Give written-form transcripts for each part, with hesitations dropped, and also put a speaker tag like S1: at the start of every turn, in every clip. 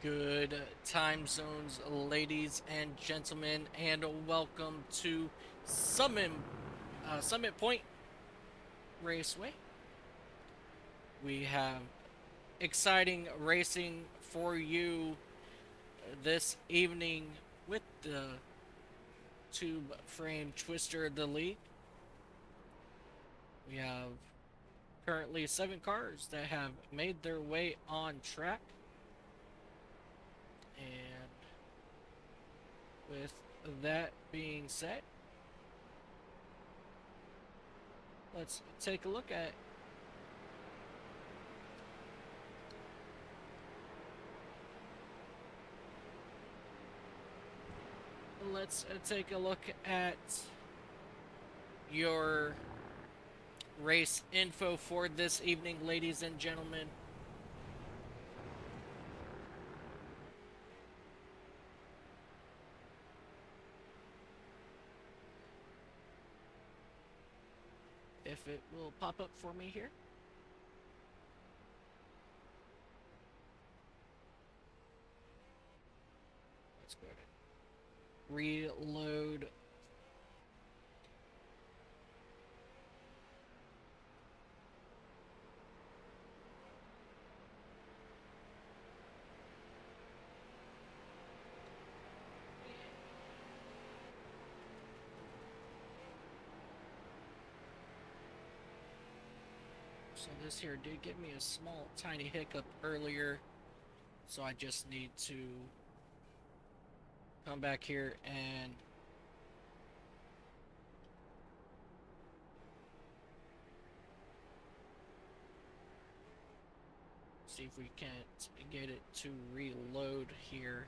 S1: Good time zones, ladies and gentlemen, and welcome to Summit Point Raceway. We have exciting racing for you this evening with the tube frame twister of the league. We have currently 7 cars that have made their way on track, and with that being said, let's take a look at your race info for this evening, ladies and gentlemen. If it will pop up for me here. Let's go ahead and reload. So this here did give me a small tiny hiccup earlier, so I just need to come back here and see if we can't get it to reload here.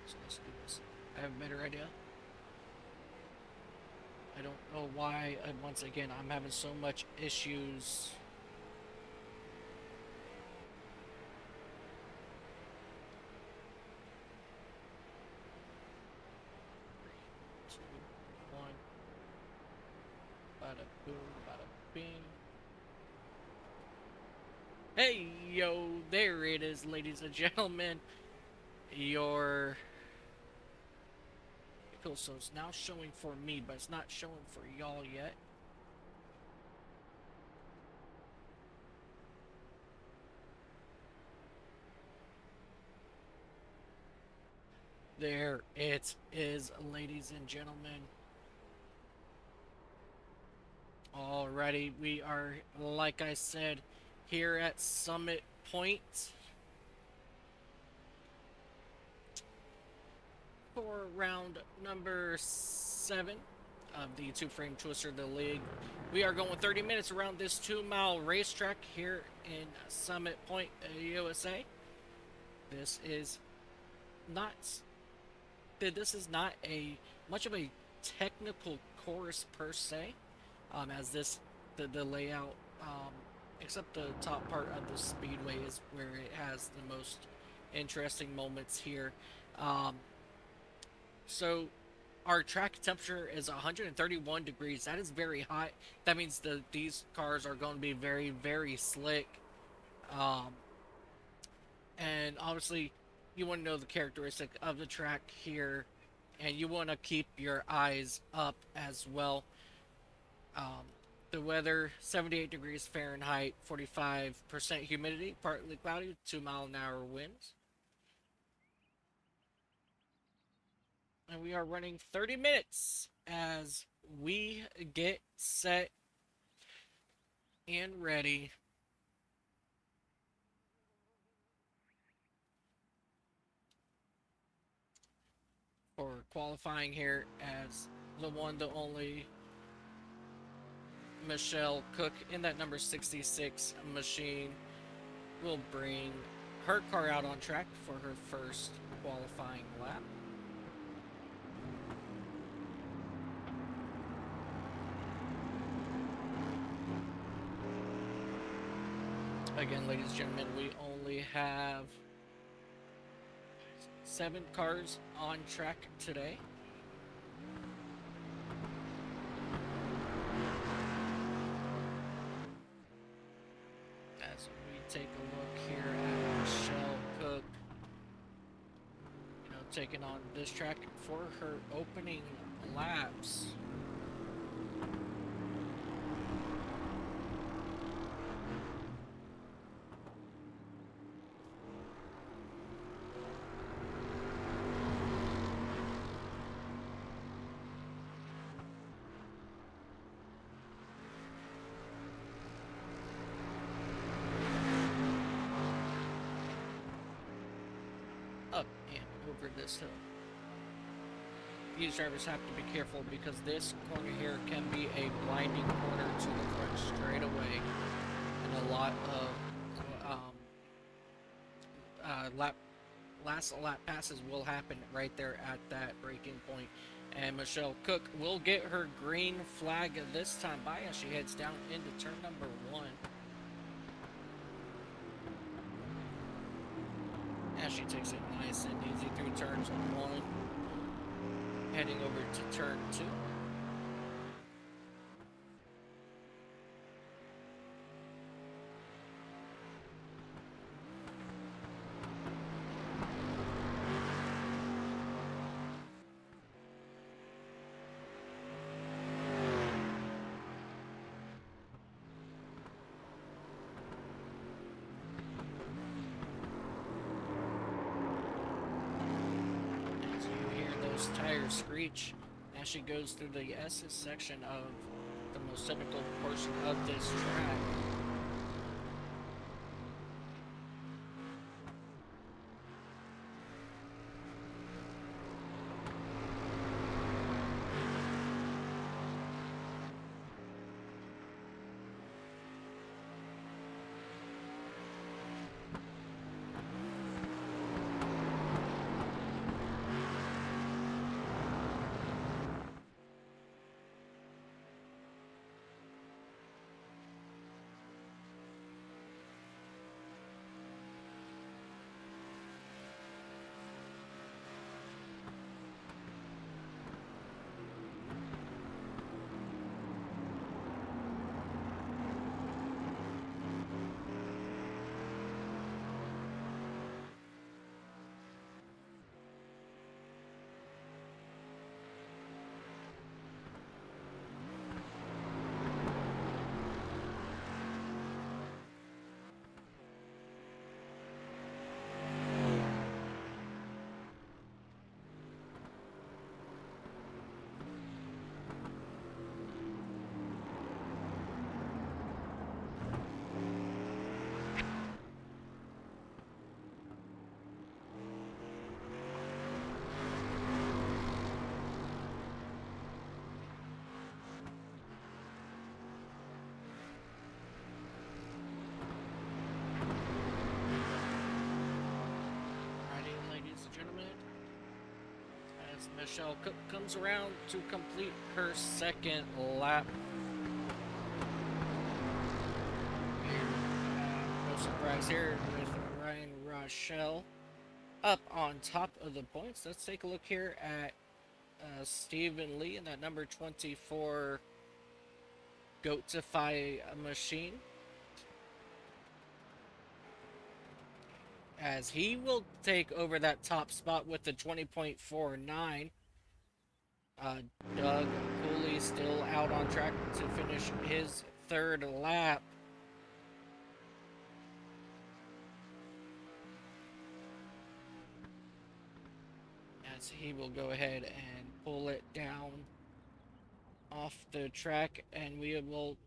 S1: So let's do this. I have a better idea. I don't know why, once again, I'm having so much issues. Three, two, one. Bada boom, bada bing. Hey, yo, there it is, ladies and gentlemen. Your vehicle, so it's now showing for me, but it's not showing for y'all yet. There it is, ladies and gentlemen. Alrighty, we are, like I said, here at Summit Point for round number 7 of the two-frame twister of the league. We are going 30 minutes around this 2-mile racetrack here in Summit Point, USA. This is not a much of a technical course per se, as the layout, except the top part of the speedway is where it has the most interesting moments here. Um, so our track temperature is 131 degrees. That is very hot. That means these cars are going to be very, very slick. Um, and obviously, you want to know the characteristic of the track here, and you want to keep your eyes up as well. Um, the weather, 78 degrees Fahrenheit, 45% humidity, partly cloudy, 2-mile-an-hour winds. And we are running 30 minutes as we get set and ready for qualifying here, as the one, the only Michelle Cook in that number 66 machine will bring her car out on track for her first qualifying lap. Again, ladies and gentlemen, we only have 7 cars on track today. As we take a look here at Michelle Cook, taking on this track for her opening laps. Up and over this hill. These drivers have to be careful because this corner here can be a blinding corner to the front straightaway, and a lot of last lap passes will happen right there at that braking point. And Michelle Cook will get her green flag this time by as she heads down into turn number 1. As she takes it nice and easy through turns 1, heading over to turn 2. As you hear those tires screech as she goes through the S's section of the most technical portion of this track. Michelle Cook comes around to complete her second lap. No surprise here with Ryan Rochelle up on top of the points. Let's take a look here at Stephen Lee in that number 24 Goatify machine, as he will take over that top spot with the 20.49. Doug Cooley still out on track to finish his third lap. As he will go ahead and pull it down off the track, and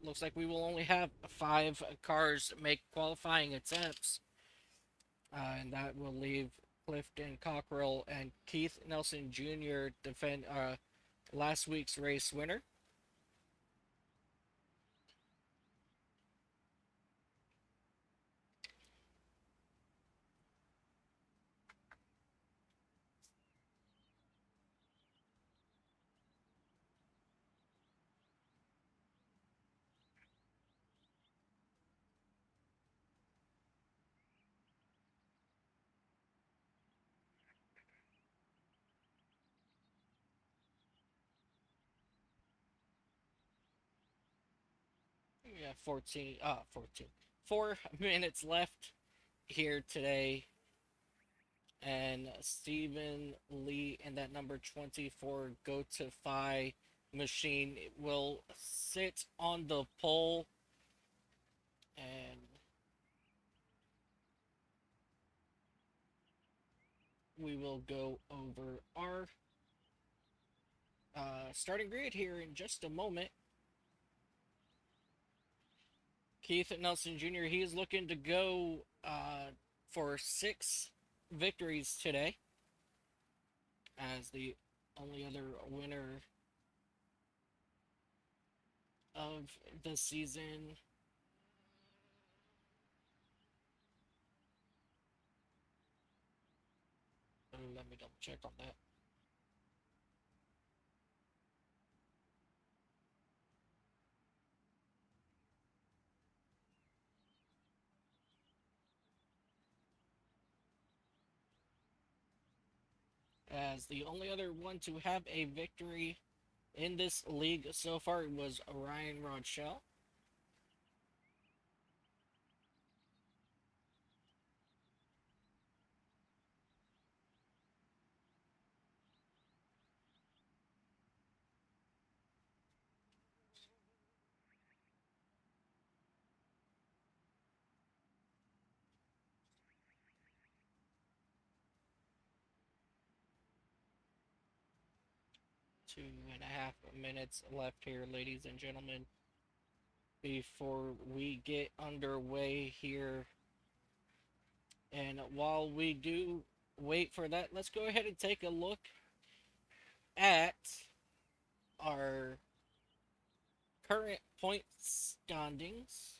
S1: looks like we will only have 5 cars make qualifying attempts. And that will leave Clifton Cockrell and Keith Nelson Jr. defend last week's race winner. Yeah, 14. 4 minutes left here today, and Stephen Lee and that number 24 go to Fi machine will sit on the pole, and we will go over our starting grid here in just a moment. Keith Nelson Jr., he is looking to go for 6 victories today as the only other winner of the season. Let me double check on that. As the only other one to have a victory in this league so far was Ryan Rodshell. 2.5 minutes left here, ladies and gentlemen, before we get underway here. And while we do wait for that, let's go ahead and take a look at our current point standings.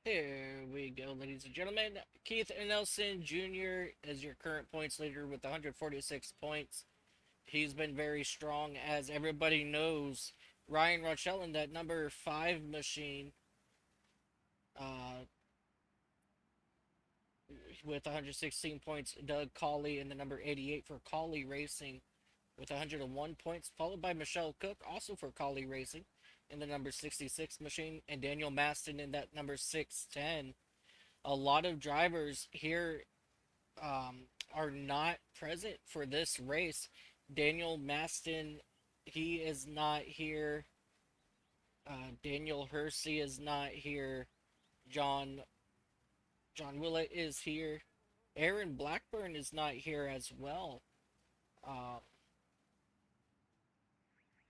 S1: Here we go, ladies and gentlemen. Keith Nelson Jr. is your current points leader with 146 points. He's been very strong, as everybody knows. Ryan Rochelle in that number 5 machine uh, with 116 points. Doug Colley in the number 88 for Colley Racing with 101 points, followed by Michelle Cook, also for Colley Racing, in the number 66 machine, and Daniel Maston in that number 610. A lot of drivers here are not present for this race. Daniel Maston, he is not here. Daniel Hersey is not here. John Willett is here. Aaron Blackburn is not here as well. Uh,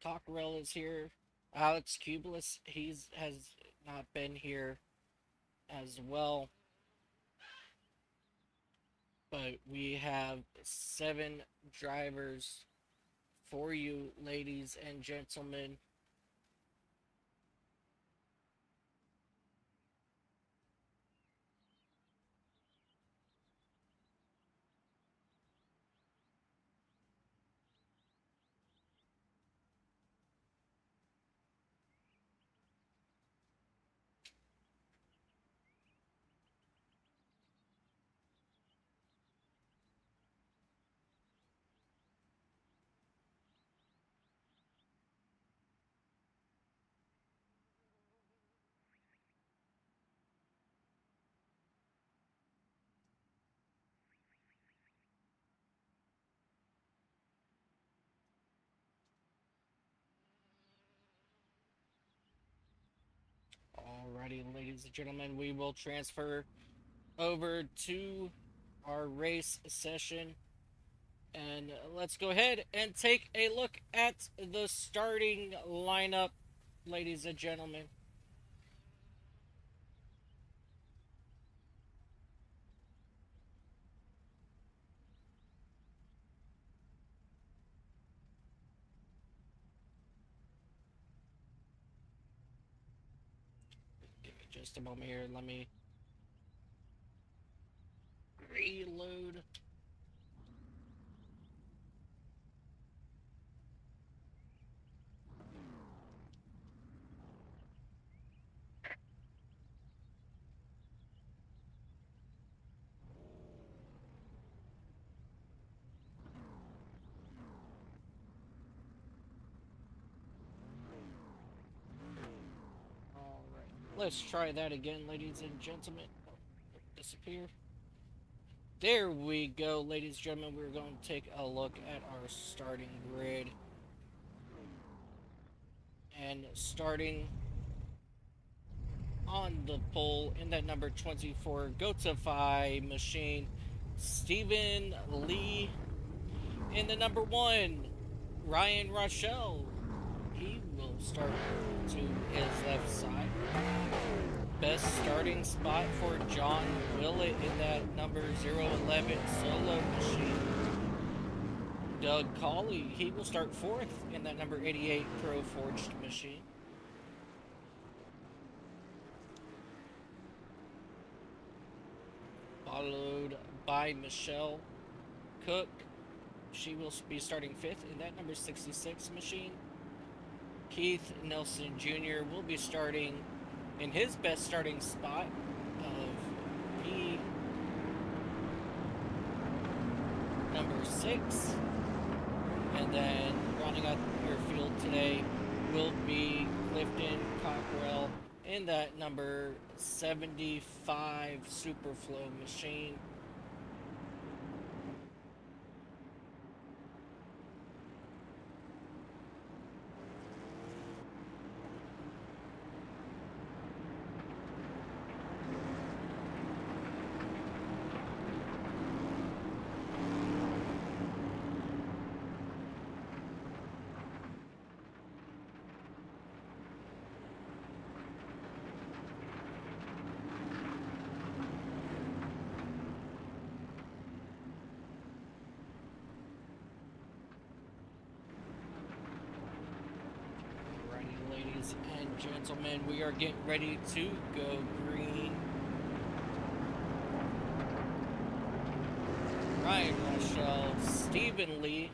S1: Cockrell is here. Alex Kublis, he's has not been here as well. But we have 7 drivers for you, ladies and gentlemen. Alrighty, ladies and gentlemen, we will transfer over to our race session. And let's go ahead and take a look at the starting lineup, ladies and gentlemen. Give me just a moment here. Let me Reload. Alright. Let's try that again, ladies and gentlemen. Oh, disappear. There we go, ladies and gentlemen. We're going to take a look at our starting grid. And starting on the pole in that number 24 Gotify machine, Stephen Lee. In the number 1, Ryan Rochelle. He will start to his left side. Best starting spot for John Willett in that number 011 solo machine. Doug Colley, he will start 4th in that number 88 Pro Forged machine. Followed by Michelle Cook. She will be starting 5th in that number 66 machine. Keith Nelson Jr. will be starting in his best starting spot of P number 6. And then rounding out your field today will be Clifton Cockrell in that number 75 Superflow machine. Ladies and gentlemen, we are getting ready to go green. Ryan Rochelle, Stephen Lee.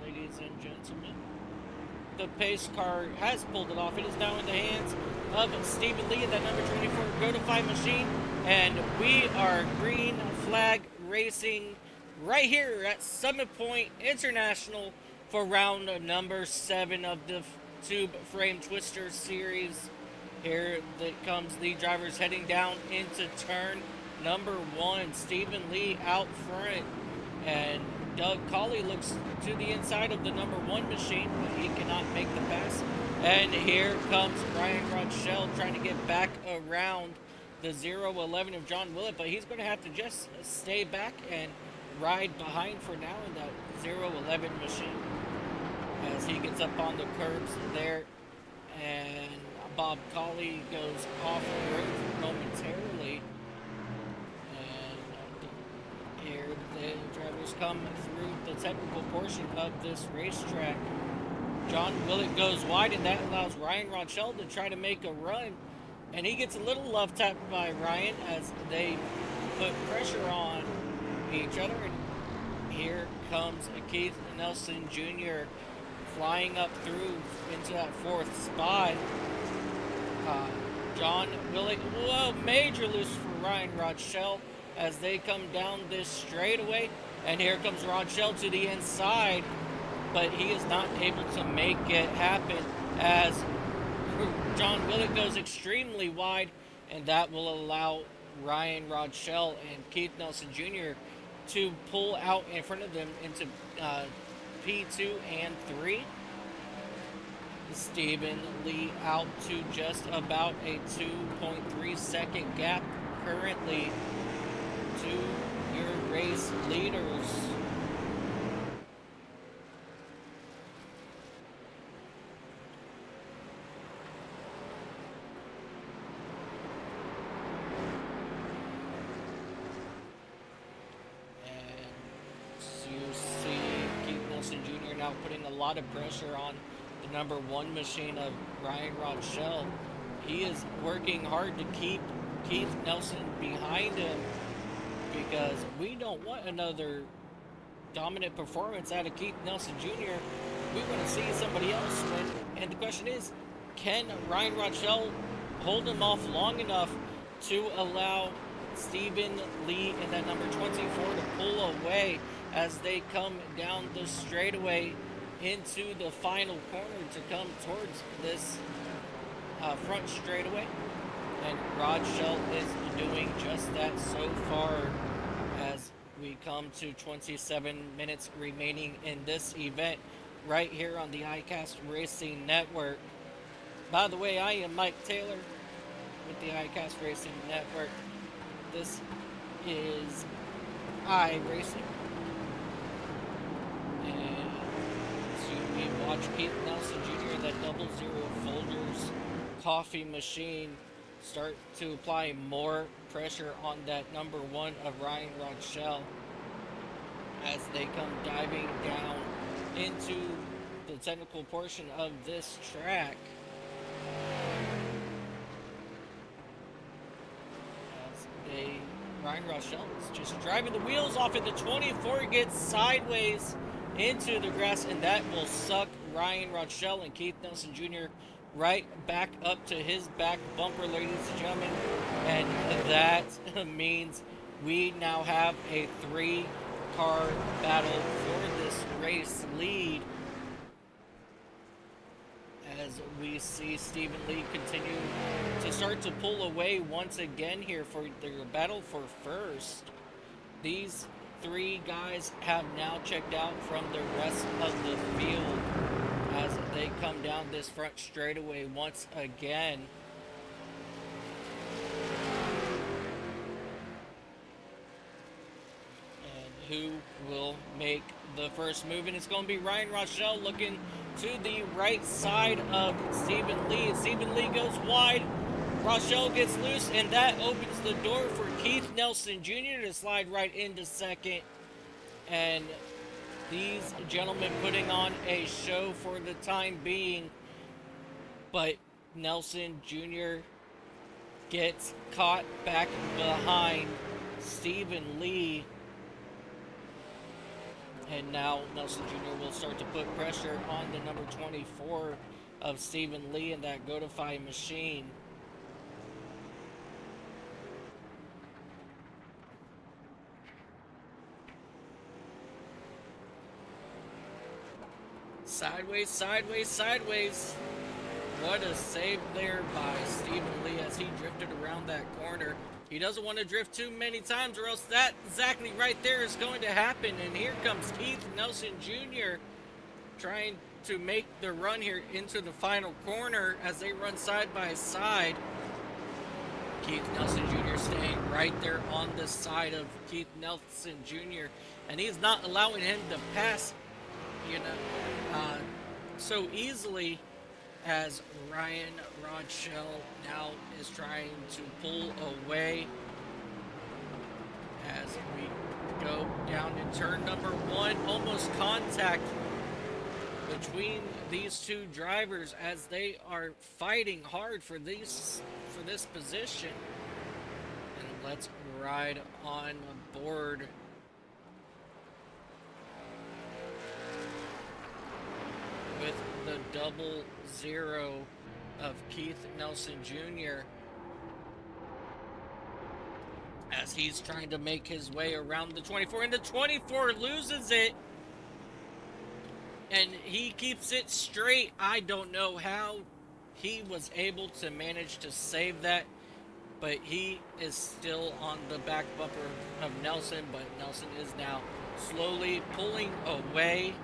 S1: Ladies and gentlemen, the pace car has pulled it off. It is now in the hands of Stephen Lee in that number 24 Go-to-5 machine, and we are green flag racing right here at Summit Point International for round number 7 of the Tube Frame Twister Series. Here that comes the drivers heading down into turn number 1. Stephen Lee out front, and Doug Colley looks to the inside of the number 1 machine, but he cannot make the pass. And here comes Ryan Rochelle trying to get back around the 011 of John Willett, but he's going to have to just stay back and ride behind for now in that 011 machine as he gets up on the curbs there. And Bob Colley goes off the road momentarily. Here the drivers come through the technical portion of this racetrack. John Willett goes wide, and that allows Ryan Rochelle to try to make a run. And he gets a little love tapped by Ryan as they put pressure on each other. And here comes Keith Nelson Jr. flying up through into that 4th spot. John Willett, whoa, major loose for Ryan Rochelle as they come down this straightaway. And here comes Rochelle to the inside, but he is not able to make it happen as John Willett goes extremely wide, and that will allow Ryan Rochelle and Keith Nelson Jr. to pull out in front of them into P2 and 3. Stephen Lee out to just about a 2.3 second gap currently to your race leaders. Now putting a lot of pressure on the number 1 machine of Ryan Rochelle. He is working hard to keep Keith Nelson behind him because we don't want another dominant performance out of Keith Nelson Jr. We want to see somebody else win. And the question is, can Ryan Rochelle hold him off long enough to allow Stephen Lee and that number 24 to pull away as they come down the straightaway into the final corner to come towards this front straightaway? And Rochelle is doing just that so far as we come to 27 minutes remaining in this event right here on the iCast Racing Network. By the way, I am Mike Taylor with the iCast Racing Network. This is iRacing. And so we watch Keith Nelson Jr., that 00 Folgers coffee machine, start to apply more pressure on that number 1 of Ryan Rochelle as they come diving down into the technical portion of this track. Ryan Rochelle is just driving the wheels off, and the 24 gets sideways into the grass, and that will suck Ryan Rochelle and Keith Nelson Jr. right back up to his back bumper, ladies and gentlemen. And that means we now have a 3-car battle for this race lead, as we see Stephen Lee continue to start to pull away once again here for their battle for first. These 3 guys have now checked out from the rest of the field as they come down this front straightaway once again. And who will make the first move? And it's going to be Ryan Rochelle looking to the right side of Stephen Lee. Stephen Lee goes wide. Rochelle gets loose, and that opens the door for Keith Nelson Jr. to slide right into second. And these gentlemen putting on a show for the time being. But Nelson Jr. gets caught back behind Stephen Lee. And now Nelson Jr. will start to put pressure on the number 24 of Stephen Lee in that Godify machine. Sideways, sideways, sideways. What a save there by Stephen Lee as he drifted around that corner. He doesn't want to drift too many times, or else that exactly right there is going to happen. And here comes Keith Nelson Jr. trying to make the run here into the final corner as they run side by side. Keith Nelson Jr. staying right there on the side of Keith Nelson Jr. And he's not allowing him to pass, so easily, as Ryan Rochelle now is trying to pull away as we go down to turn number 1. Almost contact between these 2 drivers as they are fighting hard for this position. And let's ride on board. With the 00 of Keith Nelson Jr. as he's trying to make his way around the 24, and the 24 loses it, and he keeps it straight. I don't know how he was able to manage to save that, but he is still on the back bumper of Nelson, but Nelson is now slowly pulling away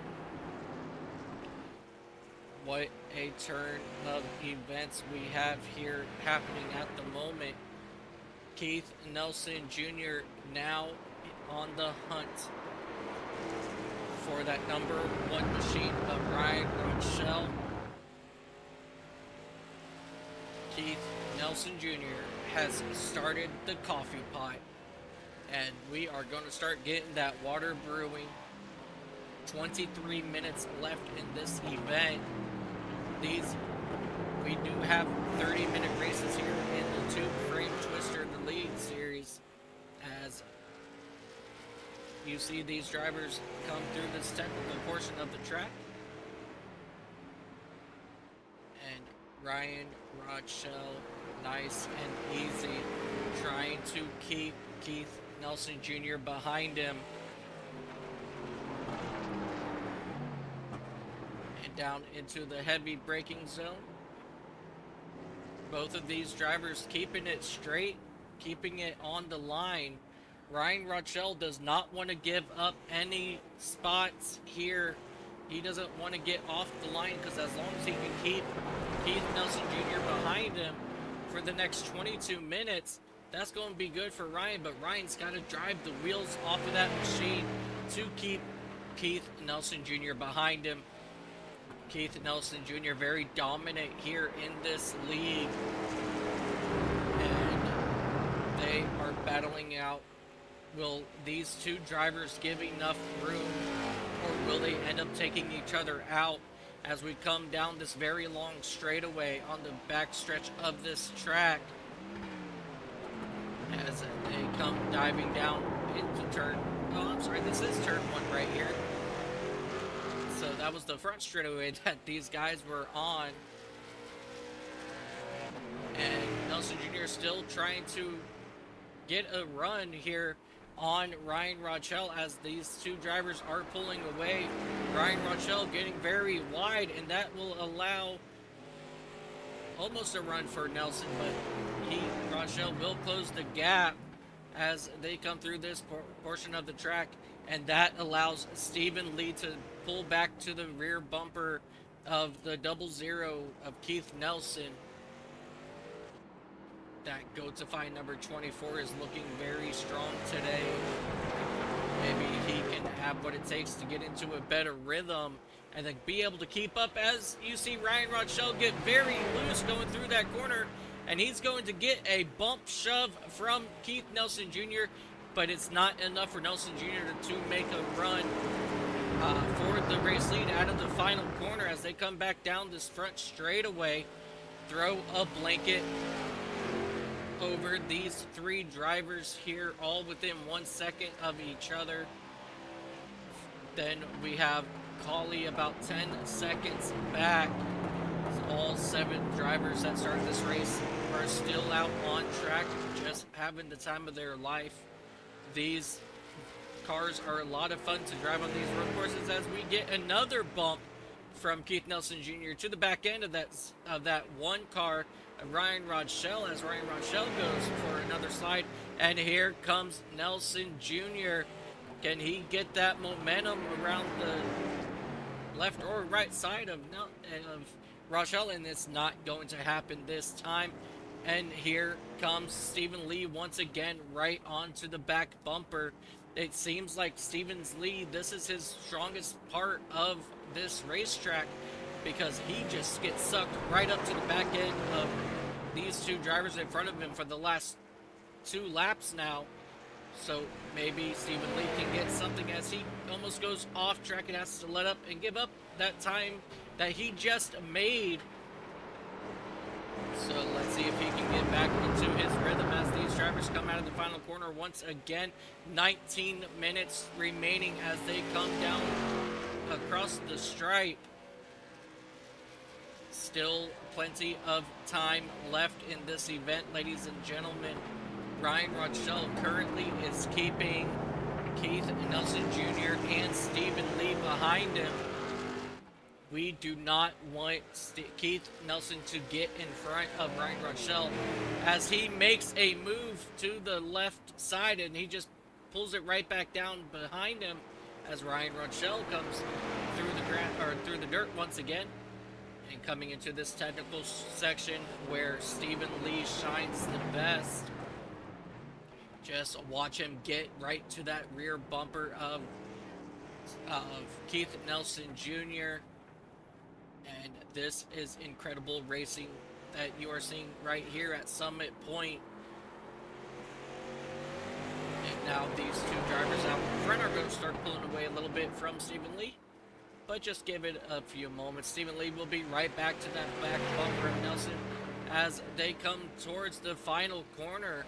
S1: What a turn of events we have here happening at the moment. Keith Nelson Jr. now on the hunt for that number one machine of Ryan Rochelle. Keith Nelson Jr. has started the coffee pot, and we are going to start getting that water brewing. 23 minutes left in this event. We do have 30-minute races here in the Tube Frame Twister, the lead series, as you see these drivers come through this technical portion of the track. And Ryan Rochelle, nice and easy, trying to keep Keith Nelson Jr. behind him. And down into the heavy braking zone. Both of these drivers keeping it straight, keeping it on the line. Ryan Rochelle does not want to give up any spots here. He doesn't want to get off the line, because as long as he can keep Keith Nelson Jr. behind him for the next 22 minutes, that's going to be good for Ryan. But Ryan's got to drive the wheels off of that machine to keep Keith Nelson Jr. behind him. Keith Nelson Jr. very dominant here in this league, and they are battling out. Will these two drivers give enough room, or will they end up taking each other out as we come down this very long straightaway on the backstretch of this track, as they come diving down into this is turn one right here. So that was the front straightaway that these guys were on. And Nelson Jr. still trying to get a run here on Ryan Rochelle as these two drivers are pulling away. Ryan Rochelle getting very wide, and that will allow almost a run for Nelson, but Rochelle will close the gap as they come through this portion of the track, and that allows Stephen Lee to pull back to the rear bumper of the 00 of Keith Nelson. That go-to-find number 24 is looking very strong today. Maybe he can have what it takes to get into a better rhythm and then be able to keep up, as you see Ryan Rochelle get very loose going through that corner, and he's going to get a bump shove from Keith Nelson Jr., but it's not enough for Nelson Jr. to make a run for the race lead out of the final corner as they come back down this front straightaway. Throw a blanket over these three drivers here, all within 1 second of each other. Then we have Colley about 10 seconds back. So all 7 drivers that started this race are still out on track, just having the time of their life. These cars are a lot of fun to drive on these road courses, as we get another bump from Keith Nelson Jr. to the back end of that one car of Ryan Rochelle, as Ryan Rochelle goes for another slide. And here comes Nelson Jr. Can he get that momentum around the left or right side of Rochelle? And it's not going to happen this time. And here comes Stephen Lee once again right onto the back bumper. It seems like Stephen Lee, this is his strongest part of this racetrack, because he just gets sucked right up to the back end of these two drivers in front of him for the last 2 laps now. So maybe Stephen Lee can get something as he almost goes off track and has to let up and give up that time that he just made. So let's see if he can get back into his rhythm as these drivers come out of the final corner once again. 19 minutes remaining as they come down across the stripe. Still plenty of time left in this event, ladies and gentlemen. Ryan Rochelle currently is keeping Keith Nelson Jr. and Stephen Lee behind him. We do not want Keith Nelson to get in front of Ryan Rochelle as he makes a move to the left side, and he just pulls it right back down behind him as Ryan Rochelle comes through the dirt once again. And coming into this technical section where Stephen Lee shines the best, just watch him get right to that rear bumper of Keith Nelson Jr. And this is incredible racing that you are seeing right here at Summit Point. And now these two drivers out in front are going to start pulling away a little bit from Stephen Lee. But just give it a few moments. Stephen Lee will be right back to that back bumper of Nelson as they come towards the final corner.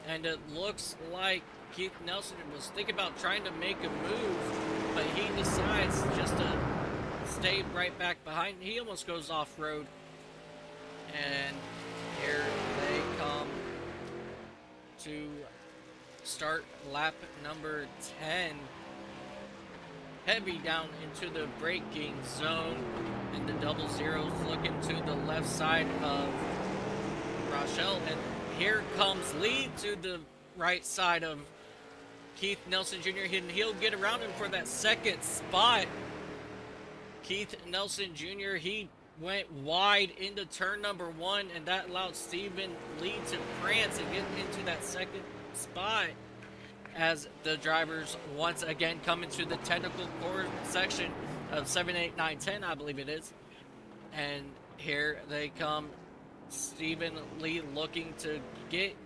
S1: And it looks like Keith Nelson was thinking about trying to make a move, but he decides just to stay right back behind. He almost goes off-road. And here they come to start lap number 10. Heavy down into the braking zone, and the double zeros looking to the left side of Rochelle, and here comes Lee to the right side of Keith Nelson Jr. and he'll get around him for that second spot. Keith Nelson Jr., he went wide into turn number 1, and that allowed Stephen Lee to prance and get into that second spot as the drivers once again come into the technical core section of 7, 8, 9, 10, I believe it is. And here they come, Stephen Lee looking to get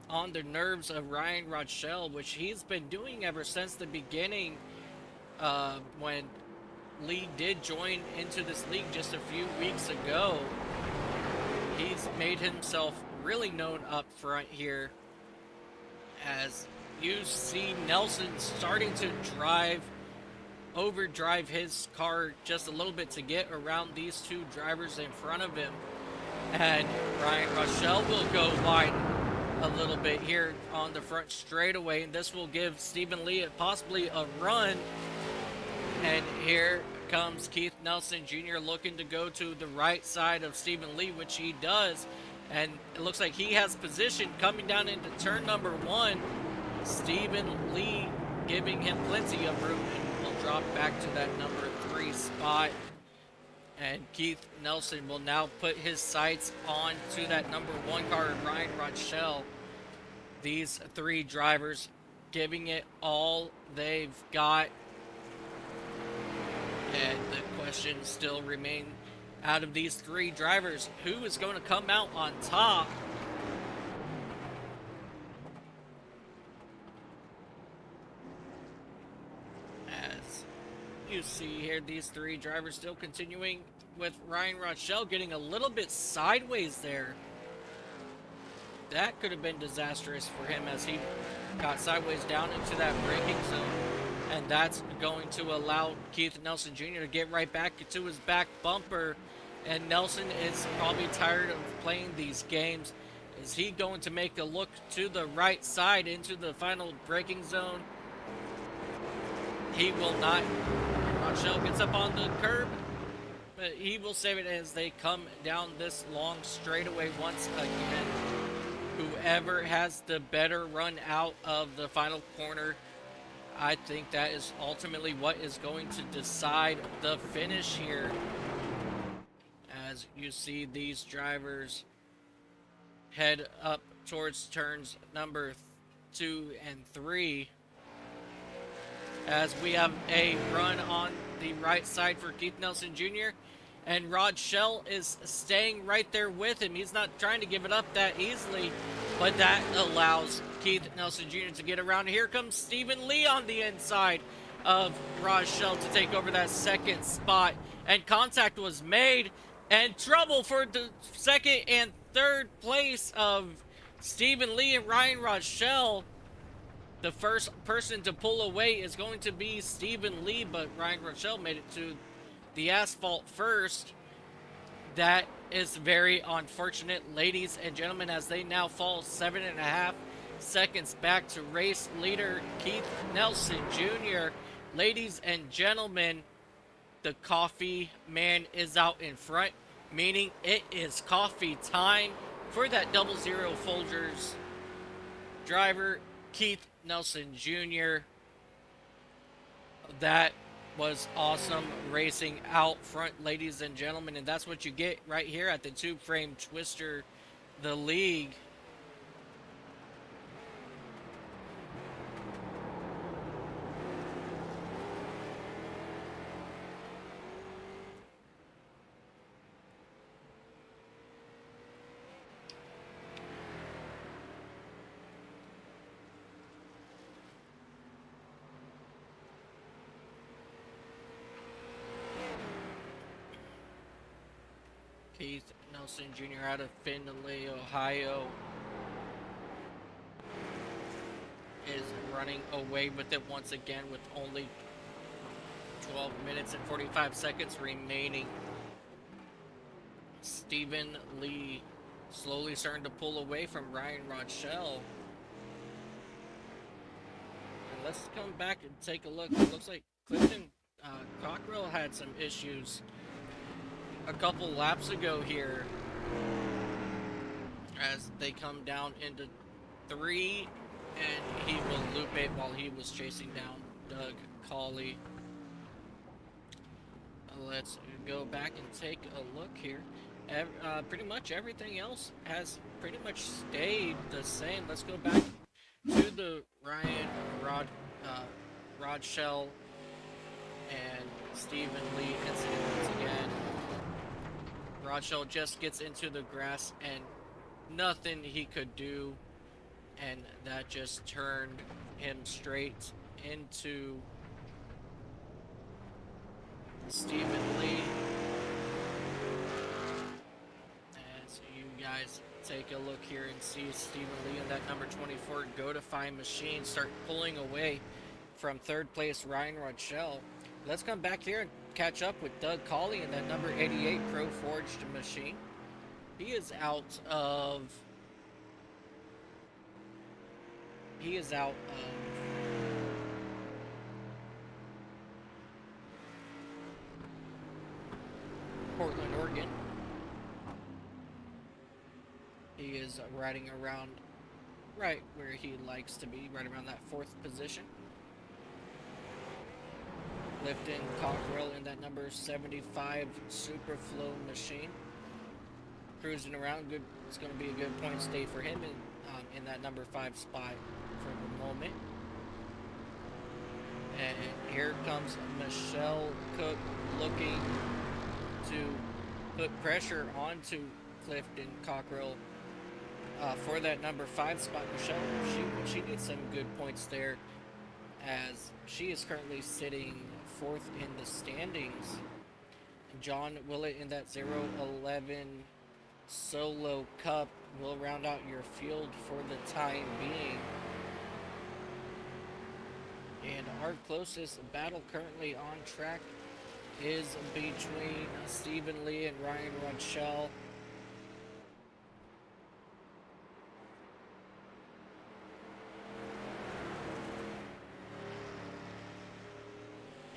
S1: on the nerves of Ryan Rochelle, which he's been doing ever since the beginning when Lee did join into this league just a few weeks ago. He's made himself really known up front here as you see Nelson starting to overdrive his car just a little bit to get around these two drivers in front of him. And Ryan Rochelle will go wide a little bit here on the front straightaway, and this will give Stephen Lee possibly a run. And here comes Keith Nelson Jr. looking to go to the right side of Stephen Lee, which he does. And it looks like he has position coming down into turn number 1. Stephen Lee giving him plenty of room, and will drop back to that number 3 spot. And Keith Nelson will now put his sights on to that number 1 car, Ryan Rochelle. These 3 drivers giving it all they've got. And the question still remains, out of these 3 drivers, who is going to come out on top? As you see here, these 3 drivers still continuing with Ryan Rochelle getting a little bit sideways there. That could have been disastrous for him as he got sideways down into that braking zone. And that's going to allow Keith Nelson Jr. to get right back to his back bumper. And Nelson is probably tired of playing these games. Is he going to make a look to the right side into the final braking zone? He will not. Rochelle gets up on the curb, but he will save it as they come down this long straightaway once again. Whoever has the better run out of the final corner, I think that is ultimately what is going to decide the finish here. As you see these drivers head up towards turns number 2 and 3. As we have a run on the right side for Keith Nelson Jr. And Rochelle is staying right there with him. He's not trying to give it up that easily, but that allows Keith Nelson Jr. to get around. Here comes Stephen Lee on the inside of Rochelle to take over that second spot. And contact was made, and trouble for the second and third place of Stephen Lee and Ryan Rochelle. The first person to pull away is going to be Stephen Lee, but Ryan Rochelle made it to the asphalt first. That is very unfortunate, ladies and gentlemen, as they now fall 7.5 seconds back to race leader Keith Nelson Jr. Ladies and gentlemen, the coffee man is out in front, meaning it is coffee time for that 00 Folgers driver, Keith Nelson Jr. That was awesome racing out front, ladies and gentlemen, and that's what you get right here at the Tube Frame Twister, the league. Keith Nelson Jr. out of Findlay, Ohio, is running away with it once again with only 12 minutes and 45 seconds remaining. Stephen Lee slowly starting to pull away from Ryan Rochelle. And let's come back and take a look. It looks like Clifton Cockrell had some issues a couple laps ago here as they come down into 3, and he will loop it while he was chasing down Doug Cawley. Let's go back and take a look here. Pretty much everything else has pretty much stayed the same. Let's go back to the Ryan Rodshell and Stephen Lee incident once again. Rodshell just gets into the grass and nothing he could do, and that just turned him straight into Stephen Lee. As you guys take a look here and see Stephen Lee and that number 24 Go to Find machine start pulling away from third place Ryan Rochelle. Let's come back here and catch up with Doug Cawley and that number 88 Pro Forged machine. He is out of Portland, Oregon. He is riding around right where he likes to be, right around that 4th position. Clifton Cockrell in that number 75 Superflow machine. Cruising around, good. It's going to be a good point stay for him in that number 5 spot for the moment. And here comes Michelle Cook looking to put pressure onto Clifton Cockrell for that number 5 spot. Michelle, she needs some good points there, as she is currently sitting 4th in the standings. John Willett in that 011 Solo Cup will round out your field for the time being. And our closest battle currently on track is between Stephen Lee and Ryan Rochelle.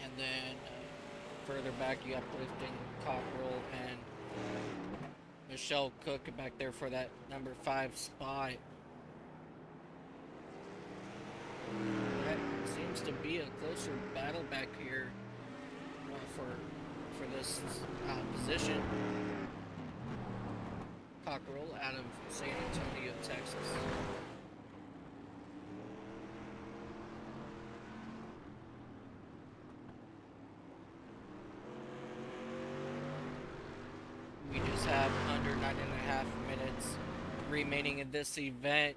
S1: And then further back you have Clifton Cockrell and Michelle Cook back there for that number 5 spot. That seems to be a closer battle back here for this position. Cockrell out of San Antonio, Texas. We just have under 9.5 minutes remaining in this event.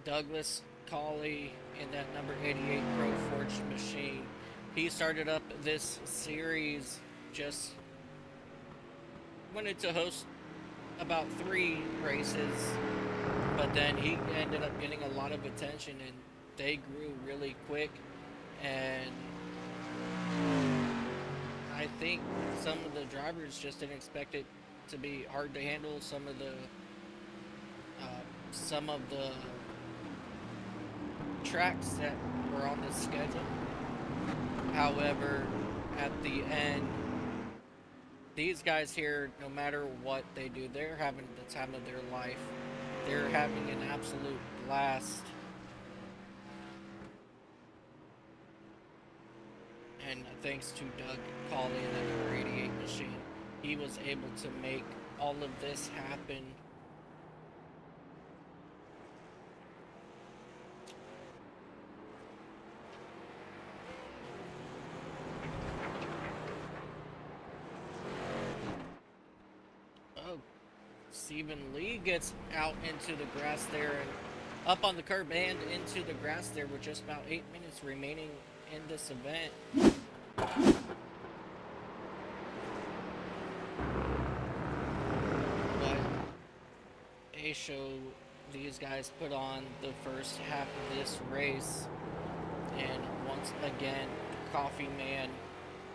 S1: Douglas Cawley in that number 88 Pro Forged machine. He started up this series, just wanted to host about 3 races, but then he ended up getting a lot of attention and they grew really quick, and I think some of the drivers just didn't expect it to be hard to handle. Some of the tracks that were on the schedule. However, at the end, these guys here, no matter what they do, they're having the time of their life. They're having an absolute blast. And and thanks to Doug Colley and that number 88 machine, he was able to make all of this happen. Oh, Stephen Lee gets out into the grass there and up on the curb and into the grass there with just about 8 minutes remaining in this event. But a show these guys put on the first half of this race, and once again, the Coffee Man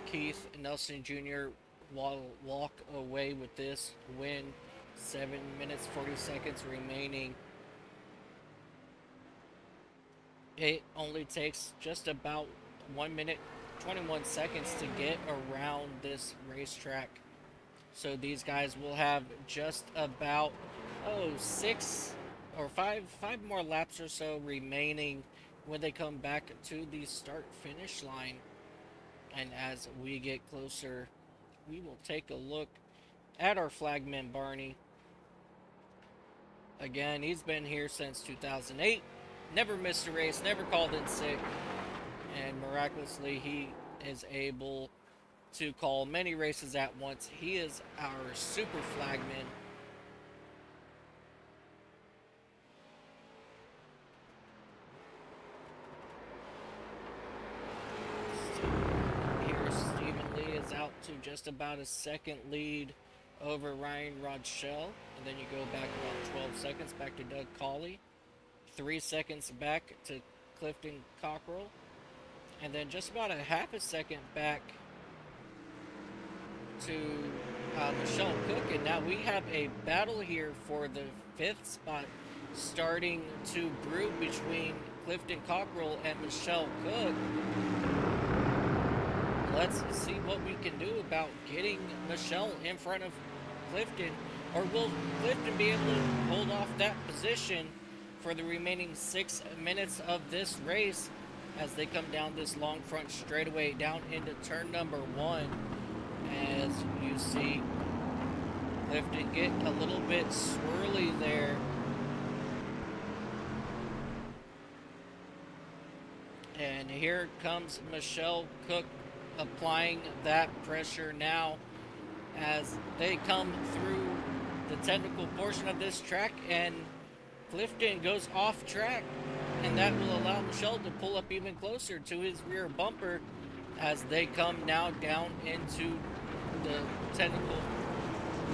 S1: Keith Nelson Jr. will walk away with this win. 7 minutes 40 seconds remaining. It only takes just about 1 minute 21 seconds to get around this racetrack. So these guys will have just about six or five more laps or so remaining when they come back to the start finish line. And as we get closer, we will take a look at our flagman Barney. Again, he's been here since 2008, never missed a race, never called in sick, and miraculously he is able to call many races at once. He is our super flagman. Here Stephen Lee is out to just about a second lead over Ryan Rodshell, and then you go back about 12 seconds back to Doug Colley, 3 seconds back to Clifton Cockrell, and then just about a half a second back to Michelle Cook. And now we have a battle here for the 5th spot starting to brew between Clifton Cockrell and Michelle Cook. Let's see what we can do about getting Michelle in front of Clifton, or will Clifton be able to hold off that position for the remaining 6 minutes of this race as they come down this long front straightaway down into turn number 1. As you see Clifton get a little bit swirly there. And here comes Michelle Cook applying that pressure now as they come through the technical portion of this track, and Clifton goes off track, and that will allow Michelle to pull up even closer to his rear bumper as they come now down into the technical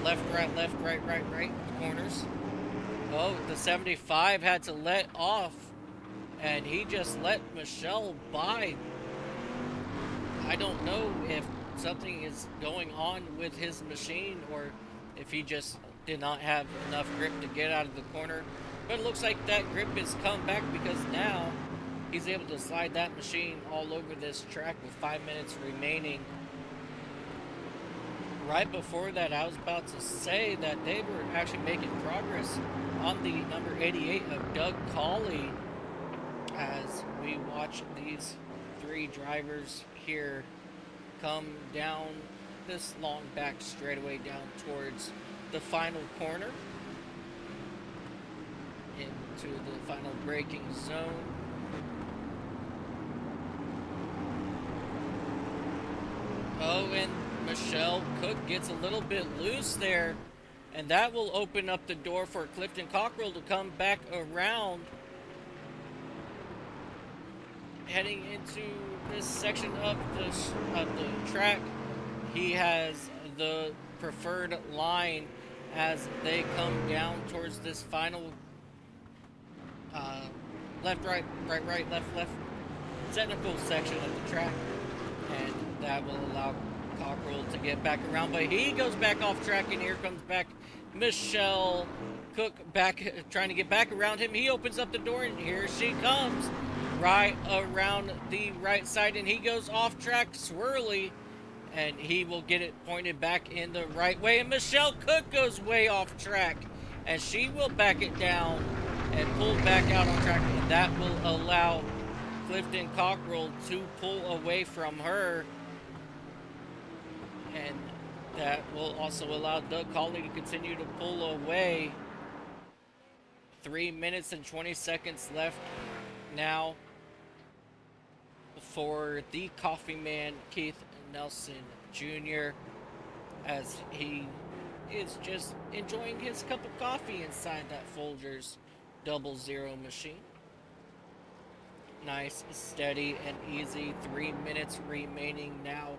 S1: left, right corners. Oh, the 75 had to let off, and he just let Michelle by. I don't know if something is going on with his machine or if he just did not have enough grip to get out of the corner. But it looks like that grip has come back, because now he's able to slide that machine all over this track with 5 minutes remaining. Right before that, I was about to say that they were actually making progress on the number 88 of Doug Colley as we watch these 3 drivers here come down this long back straightaway down towards the final corner into the final braking zone. Oh, and Michelle Cook gets a little bit loose there, and that will open up the door for Clifton Cockrell to come back around, heading into this section of the track. He has the preferred line as they come down towards this final left, right, left technical section of the track, and that will allow Cockrell to get back around, but he goes back off track, and here comes back Michelle Cook back trying to get back around him. He opens up the door, and here she comes right around the right side, and he goes off track swirly, and he will get it pointed back in the right way, and Michelle Cook goes way off track, and she will back it down and pull back out on track, and that will allow Clifton Cockrell to pull away from her And that will also allow Doug Colley to continue to pull away. 3 minutes and 20 seconds left now for the coffee man, Keith Nelson Jr., as he is just enjoying his cup of coffee inside that Folgers 00 machine. Nice, steady, and easy. 3 minutes remaining now.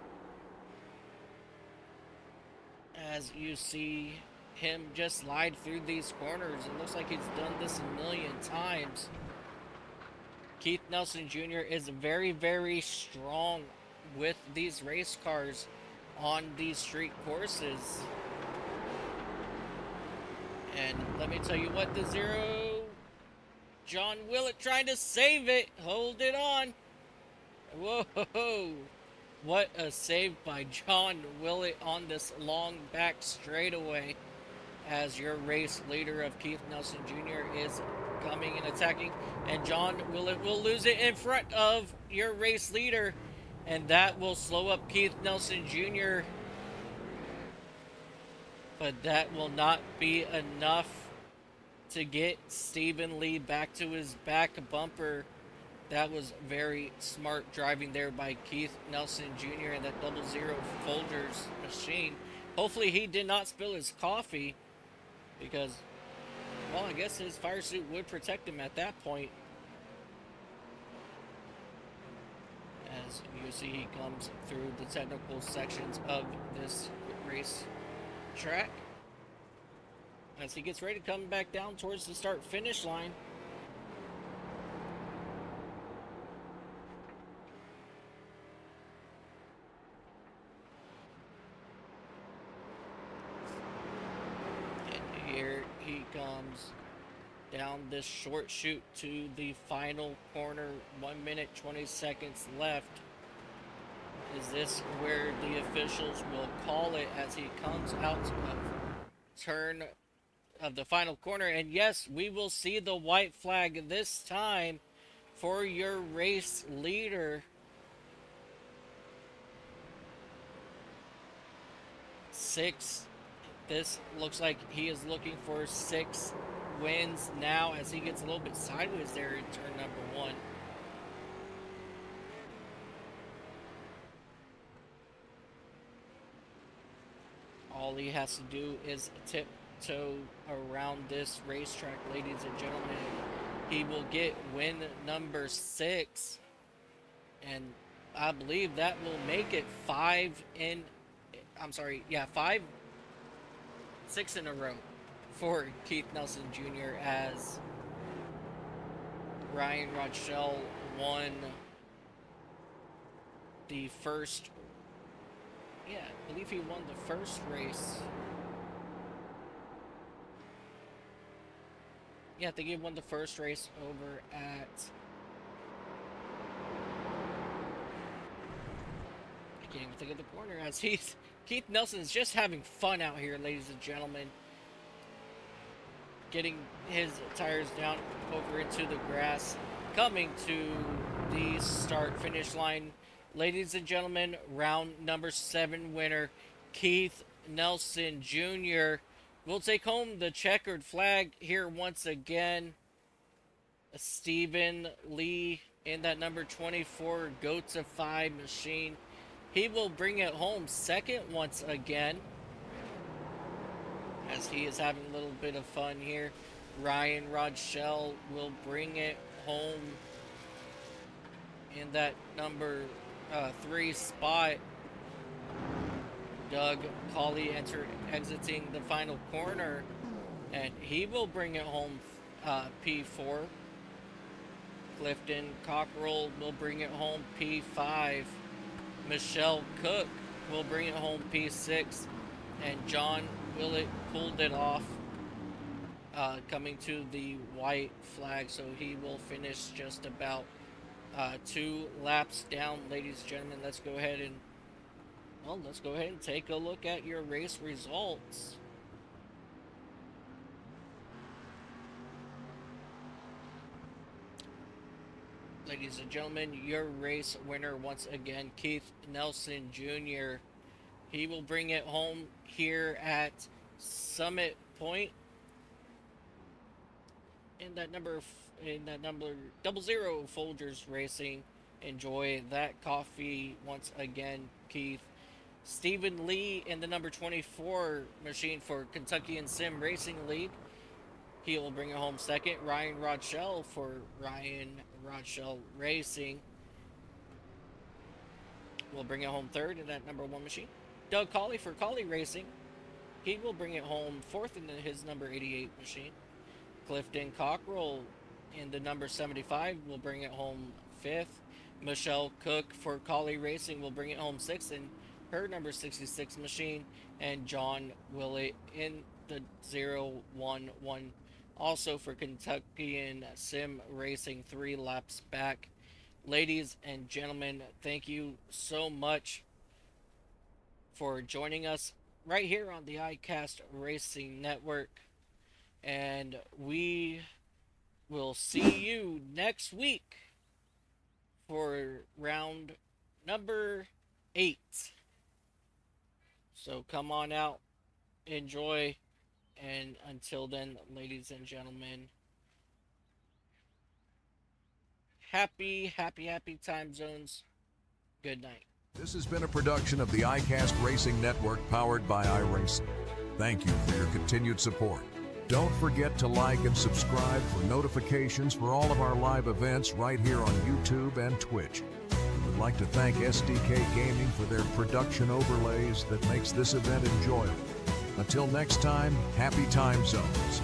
S1: As you see him just slide through these corners. It looks like he's done this a million times. Keith Nelson Jr. is very, very strong with these race cars on these street courses. And let me tell you what, the zero, John Willett trying to save it. Hold it on. Whoa. What a save by John Willett on this long back straightaway, as your race leader of Keith Nelson Jr. is coming and attacking, and John Willett will lose it in front of your race leader, and that will slow up Keith Nelson Jr. But that will not be enough to get Stephen Lee back to his back bumper. That was very smart driving there by Keith Nelson Jr. in that 00 Folgers machine. Hopefully he did not spill his coffee, because, well, I guess his fire suit would protect him at that point. As you see, he comes through the technical sections of this race track, as he gets ready to come back down towards the start-finish line. And here he comes down this short chute to the final corner. 1 minute 20 seconds left. Is this where the officials will call it as he comes out of turn of the final corner? And yes, we will see the white flag this time for your race leader. 6. This looks like he is looking for 6 wins now, as he gets a little bit sideways there in turn number 1. All he has to do is tiptoe around this racetrack, ladies and gentlemen. He will get win number 6, and I believe that will make it 6 in a row for Keith Nelson Jr., as Ryan Rochelle won the first, I believe he won the first race. Yeah, I think he won the first race over at, I can't even think of the corner, as Keith Nelson's just having fun out here, ladies and gentlemen. Getting his tires down over into the grass, coming to the start-finish line. Ladies and gentlemen, round number 7 winner, Keith Nelson Jr. will take home the checkered flag here once again. Stephen Lee in that number 24 Go to 5 machine. He will bring it home second once again, as he is having a little bit of fun here. Ryan Rochelle will bring it home in that number 3 spot. Doug Colley exiting the final corner, and he will bring it home P4. Clifton Cockrell will bring it home P5. Michelle Cook will bring it home P6, and John Willett pulled it off, coming to the white flag, so he will finish just about 2 laps down. Ladies and gentlemen, let's go ahead and take a look at your race results. Ladies and gentlemen, your race winner once again, Keith Nelson Jr., He will bring it home here at Summit Point in that number 00 Folgers Racing. Enjoy that coffee once again, Keith. Stephen Lee in the number 24 machine for Kentucky and Sim Racing League. He will bring it home second. Ryan Rochelle for Ryan Rochelle Racing will bring it home third in that number 1 machine. Doug Colley for Colley Racing. He will bring it home fourth in his number 88 machine. Clifton Cockrell in the number 75 will bring it home fifth. Michelle Cook for Colley Racing will bring it home sixth in her number 66 machine. And John Willett in the 011 also for Kentucky and Sim Racing 3 laps back. Ladies and gentlemen, thank you so much for joining us right here on the iCast Racing Network. And we will see you next week for round number 8. So come on out, enjoy, and until then, ladies and gentlemen, happy time zones. Good night.
S2: This has been a production of the iCast Racing Network powered by iRacing. Thank you for your continued support. Don't forget to like and subscribe for notifications for all of our live events right here on YouTube and Twitch. We would like to thank SDK Gaming for their production overlays that makes this event enjoyable. Until next time, happy time zones.